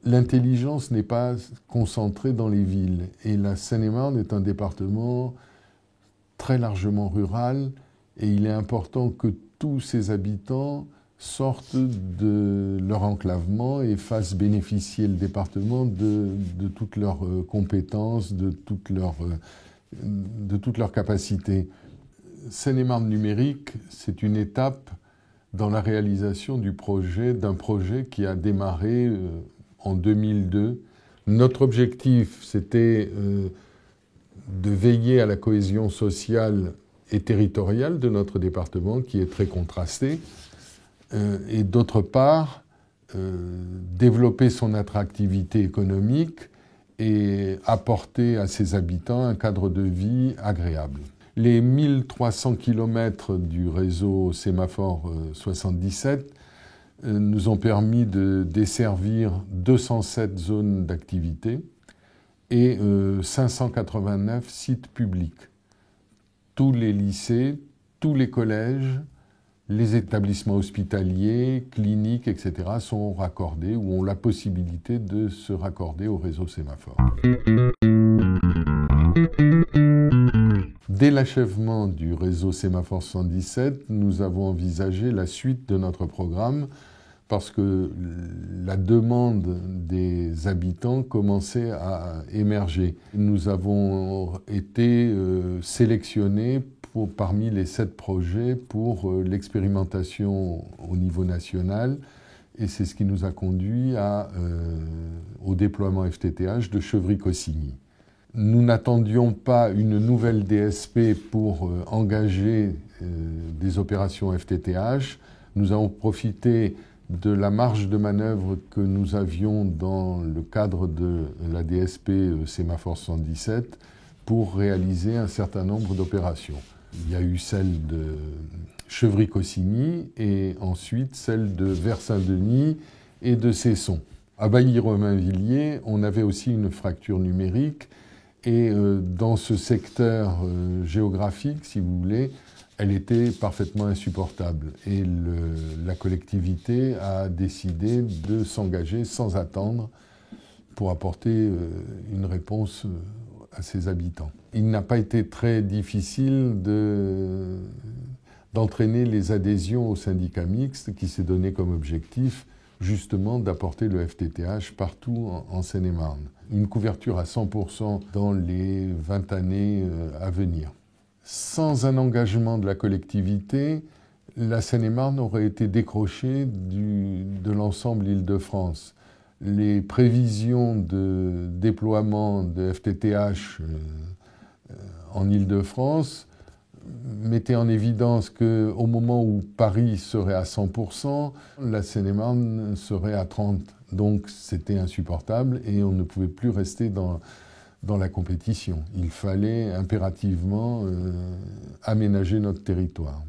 L'intelligence n'est pas concentrée dans les villes et la Seine-et-Marne est un département très largement rural et il est important que tous ses habitants sortent de leur enclavement et fassent bénéficier le département de toutes leurs compétences, de toutes leurs capacités. Seine-et-Marne numérique, c'est une étape dans la réalisation d'un projet qui a démarré en 2002. Notre objectif, c'était de veiller à la cohésion sociale et territoriale de notre département, qui est très contrasté, et d'autre part, développer son attractivité économique et apporter à ses habitants un cadre de vie agréable. Les 1300 km du réseau Sémaphore 77 nous ont permis de desservir 207 zones d'activité et 589 sites publics. Tous les lycées, tous les collèges, les établissements hospitaliers, cliniques, etc. sont raccordés ou ont la possibilité de se raccorder au réseau Sémaphore. Dès l'achèvement du réseau Sémaphore 117, nous avons envisagé la suite de notre programme parce que la demande des habitants commençait à émerger. Nous avons été sélectionnés parmi les 7 projets pour l'expérimentation au niveau national et c'est ce qui nous a conduit au déploiement FTTH de Chevry-Cossigny. Nous n'attendions pas une nouvelle DSP pour engager des opérations FTTH. Nous avons profité de la marge de manœuvre que nous avions dans le cadre de la DSP Sémaphore 117 pour réaliser un certain nombre d'opérations. Il y a eu celle de Chevry-Cossigny et ensuite celle de Vers-Saint-Denis et de Cesson. À Bailly-Romainvilliers, on avait aussi une fracture numérique et dans ce secteur géographique, si vous voulez, elle était parfaitement insupportable. Et la collectivité a décidé de s'engager sans attendre pour apporter une réponse à ses habitants. Il n'a pas été très difficile d'entraîner les adhésions au syndicat mixte qui s'est donné comme objectif justement d'apporter le FTTH partout en Seine-et-Marne. Une couverture à 100% dans les 20 années à venir. Sans un engagement de la collectivité, la Seine-et-Marne aurait été décrochée de l'ensemble Île-de-France. Les prévisions de déploiement de FTTH en Île-de-France mettaient en évidence qu'au moment où Paris serait à 100%, la Seine-et-Marne serait à 30%. Donc c'était insupportable et on ne pouvait plus rester dans la compétition. Il fallait impérativement aménager notre territoire.